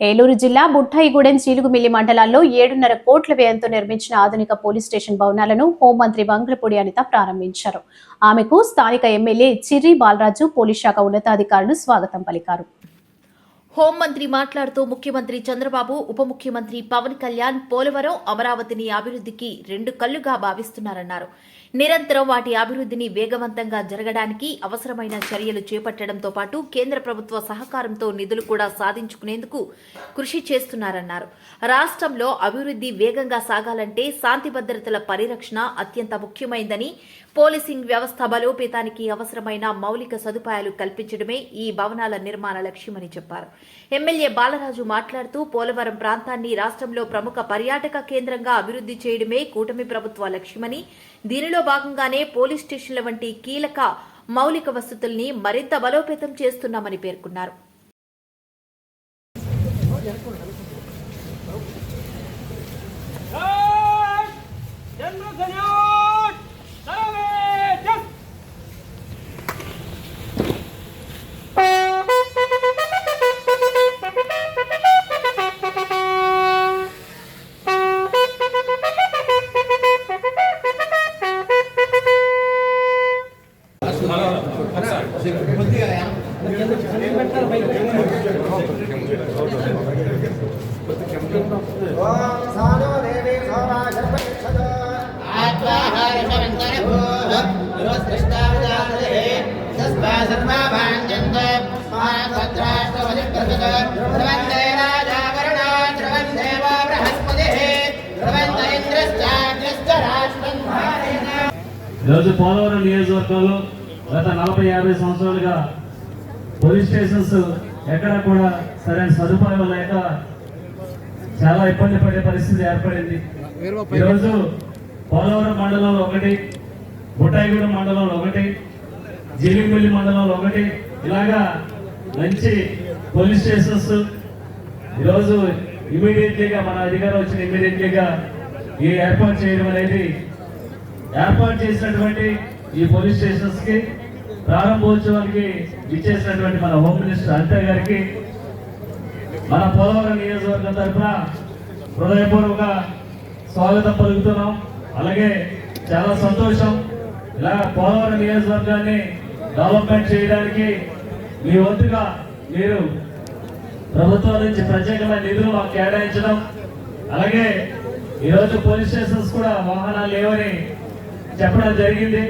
ఏలూరు జిల్లా బుట్టాయిగూడెం చీలుగుమిల్లి మండలాల్లో 7.5 కోట్ల వ్యయంతో నిర్మించిన ఆధునిక పోలీస్ స్టేషన్ భవనాలను హోంమంత్రి వంగలపూడి అనిత ప్రారంభించారు. ఆమెకు స్థానిక ఎమ్మెల్యే చిర్రి బాలరాజు, పోలీస్ శాఖ ఉన్నతాధికారులు స్వాగతం పలికారు. హోంమంత్రి మాట్లాడుతూ ముఖ్యమంత్రి చంద్రబాబు, ఉప ముఖ్యమంత్రి పవన్ కళ్యాణ్ పోలవరం, అమరావతిని అభివృద్ధికి 2 కళ్లుగా భావిస్తున్నారన్నారు. నిరంతరం వాటి అభివృద్ధిని వేగవంతంగా జరగడానికి అవసరమైన చర్యలు చేపట్టడంతో పాటు కేంద్ర ప్రభుత్వ సహకారంతో నిధులు కూడా సాధించుకునేందుకు కృషి చేస్తున్నారన్నారు. రాష్ట్రంలో అభివృద్ధి వేగంగా సాగాలంటే శాంతి భద్రతల పరిరక్షణ అత్యంత ముఖ్యమైందని, పోలీసింగ్ వ్యవస్థ బలోపేతానికి అవసరమైన మౌలిక సదుపాయాలు కల్పించడమే ఈ భవనాల నిర్మాణ లక్ష్యమని చెప్పారు. ఎమ్మెల్యే బాలరాజు మాట్లాడుతూ పోలవరం ప్రాంతాన్ని రాష్ట్రంలో ప్రముఖ పర్యాటక కేంద్రంగా అభివృద్ధి చేయడమే కూటమి ప్రభుత్వ లక్ష్యమని, దీనిలో భాగంగానే పోలీస్ స్టేషన్ల వంటి కీలక మౌలిక వసతుల్ని మరింత బలోపేతం చేస్తున్నామని పేర్కొన్నారు. ఈరోజు పోలవరం నియోజకవర్గంలో గత 40-50 సంవత్సరాలుగా పోలీస్ స్టేషన్స్ ఎక్కడ కూడా సరైన సదుపాయం లేక చాలా ఇబ్బంది పడే పరిస్థితి ఏర్పడింది. ఈరోజు పోలవరం మండలంలో 1, బుట్టాయిగూడెం మండలంలో 1, జీలిమిల్లి మండలంలో 1 ఇలాగా మంచి పోలీస్ స్టేషన్స్ ఈరోజు ఇమీడియట్లీగా మన అధికారం వచ్చిన ఇమీడియట్లీగా ఈ ఏర్పాటు చేయడం అనేది, ఏర్పాటు చేసినటువంటి ఈ పోలీస్ స్టేషన్స్ కి ప్రారంభోత్సవానికి ఇచ్చేసినటువంటి మన హోమ్ మినిస్టర్ అనిత గారికి మన పోలవరం నియోజకవర్గం తరఫున హృదయపూర్వక స్వాగతం పలుకుతున్నాం. అలాగే చాలా సంతోషం, ఇలా పోలవరం నియోజకవర్గాన్ని డెవలప్మెంట్ చేయడానికి మీ వంతుగా మీరు ప్రభుత్వం నుంచి ప్రత్యేకమైన నిధులు మాకు కేటాయించడం, అలాగే ఈరోజు పోలీస్ స్టేషన్స్ కూడా వాహనాలు లేవని చెప్పడం జరిగింది.